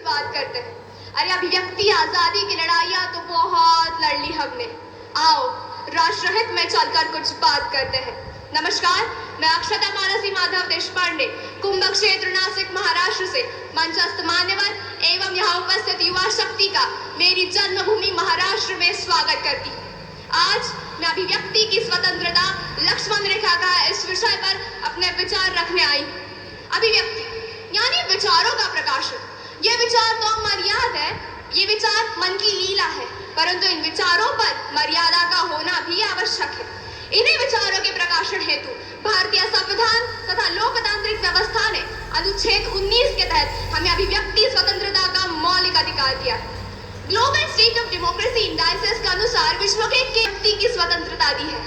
बात करते हैं। अरे अभिव्यक्ति आजादी की लड़ाइयाँ तो बहुत लड़ ली हमने। आओ राष्ट्रहित में चलकर कुछ बात करते हैं। नमस्कार, मैं अक्षता मानसी माधव देशपांडे, कुंभ क्षेत्र नासिक महाराष्ट्र से मंचस्थ मान्यवर एवं यहाँ उपस्थित युवा शक्ति का मेरी जन्मभूमि महाराष्ट्र में स्वागत करती हूँ। आज मैं अभिव्यक्ति की स्वतंत्रता लक्ष्मण रेखा का इस विषय पर अपने विचार रखने आई। अभिव्यक्ति यानी विचारों का प्रकाशन। ये विचार तो मर्याद है, ये विचार मन की लीला है, परंतु इन विचारों पर मर्यादा का होना भी आवश्यक है। इन्हीं विचारों के प्रकाशन हेतु भारतीय संविधान तथा लोकतांत्रिक व्यवस्था ने अनुच्छेद 19 के तहत हमें अभिव्यक्ति स्वतंत्रता का मौलिक अधिकार दिया है। Global state of democracy indices के अनुसार विश्व के व्यक्ति की स्वतंत्रता दी है।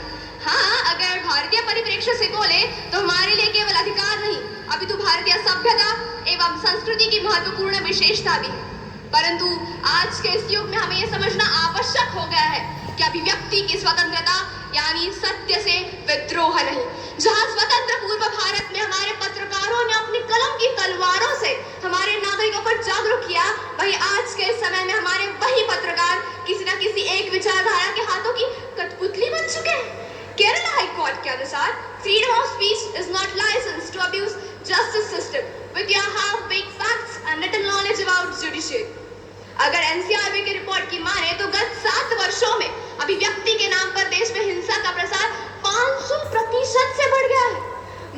हाँ, अगर भारतीय परिप्रेक्ष्य से बोले तो हमारे लिए केवल अधिकार नहीं, अभी तो भारतीय सभ्यता एवं संस्कृति की महत्वपूर्ण विशेषता भी है। परंतु आज के इस युग में हमें यह समझना आवश्यक हो गया है कि अभिव्यक्ति की स्वतंत्रता यानी सत्य से विद्रोह नहीं। जहां स्वतंत्र पूर्व भारत में हमारे पत्रकारों ने अपनी कलम की तलवारों से हमारे नागरिकों को जागरूक किया, वहीं आज के समय में हमारे वही पत्रकार किसी न किसी एक विचारधारा के हाथों की कठपुतली बन चुके हैं। केरला हाई कोर्ट के अनुसार freedom of speech is not licence to abuse justice system with your half baked facts and little knowledge about judiciary. अगर एनसीआरबी की रिपोर्ट की माने तो गत 7 वर्षों में अभिव्यक्ति के नाम पर देश में हिंसा का प्रसार 500% से बढ़ गया है।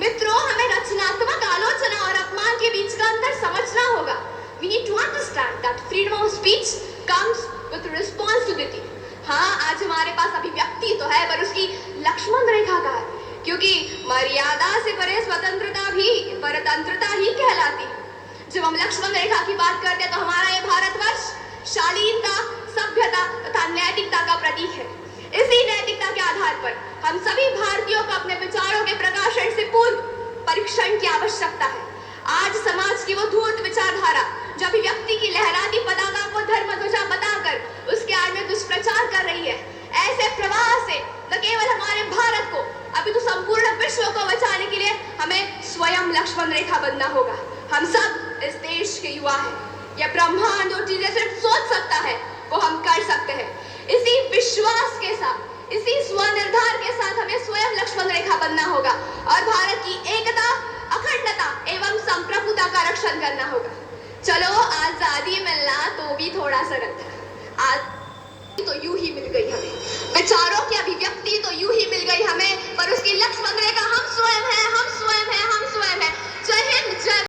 मित्रों, हमें रचनात्मक आलोचना और अपमान के बीच का अंतर समझना होगा। We need to understand that freedom of speech comes with responsibility. हाँ, आज हमारे पास अभिव्यक्ति तो है, पर उसकी लक्ष्मण रेखा का है, क्योंकि मर्यादा से परे स्वतंत्रता भी परतंत्रता ही कहलाती है। जब हम लक्ष्मण रेखा की बात करते हैं तो हमारा ये भारतवर्ष शालीनता, सभ्यता तथा नैतिकता का प्रतीक है। इसी नैतिकता के आधार पर हम सभी भारतीयों को अपने विचारों के प्रकाशन से पूर्व परीक्षण की आवश्यकता है। आज समाज की वो धूर्त विचारधारा जो अभिव्यक्ति की लहराती पताका को धर्म ध्वजा बताकर उसके आड़ में दुष्प्रचार कर रही है, ऐसे प्रवाह से न केवल हमारे भारत को अभी तो संपूर्ण विश्व को बचाने के लिए हमें स्वयं लक्ष्मण रेखा बनना होगा। हम सब इस देश के युवा हैं। यह ब्रह्मांड जो चीजें सिर्फ सोच सकता है वो हम कर सकते हैं। इसी विश्वास के साथ, इसी स्वनिर्धार के साथ हमें स्वयं लक्ष्मण रेखा बनना होगा और भारत की एकता, अखंडता एवं संप्रभुता का रक्षण करना होगा। चलो, आजादी मिलना तो भी थोड़ा सरल था, आज तो यूं ही मिल गई हमें। विचारों की अभिव्यक्ति तो यूं ही मिल गई हमें, पर उसकी लक्ष्मण रेखा हम स्वयं हैं, हम स्वयं हैं, हम स्वयं हैं। जय हिंद, जय